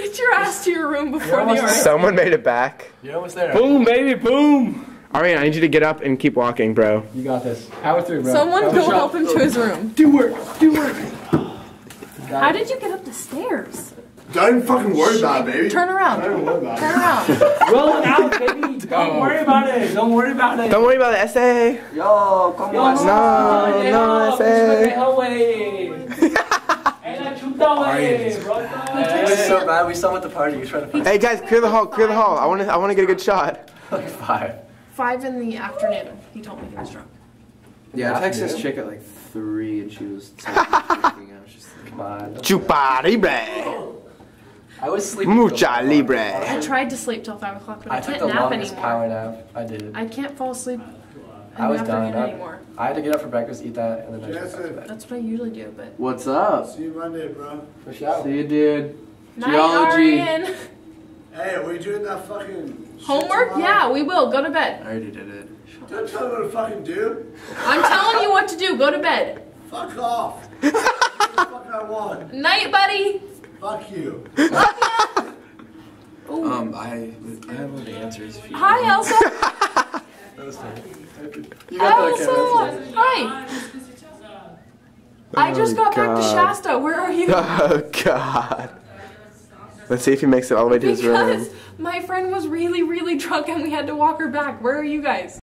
Get your ass to your room before the RA. Someone made it back. You're almost there. Boom, baby, boom. Arian, I need you to get up and keep walking, bro. You got this. Power through, bro. Someone go help him to his room. Do work. Do work. How did you get up the stairs? Don't fucking worry about it, baby. Turn around. Don't worry about it. Turn around. Roll it out, baby. Don't worry about it. Don't worry about it. Don't worry about the essay. Yo, come on. No, essay. It was so bad. We saw him at the party. He was trying to Hey guys, clear the hall. Clear the hall. I want to get a good shot. like 5. 5 in the afternoon. He told me he was drunk. Yeah, I texted this chick at like 3 and she was freaking out. I was just like, Come on. Chupa libre. I was sleeping. Mucha libre. I tried to sleep till 5 o'clock, but I I took can't the nap longest anymore. power nap. I did. I can't fall asleep in I was the done. afternoon anymore. I had to get up for breakfast, eat that, and then I just went to Jesse. bed. That's what I usually do, but... what's up? See you Monday, bro. For sure. See you, dude. Night, Geology. Arian. Hey, are we doing that fucking shit Homework? tomorrow? Yeah, we will. Go to bed. I already did it. Don't tell me what to fucking do. I'm telling you what to do. Go to bed. Fuck off. What the fuck I want. Night, buddy. Fuck you. Ooh. I have all the answers. If you Hi, Elsa. You got Elsa. Hi. I just got back to Shasta. Where are you? Oh God. Let's see if he makes it all the way to his room. Because my friend was really, really drunk and we had to walk her back. Where are you guys?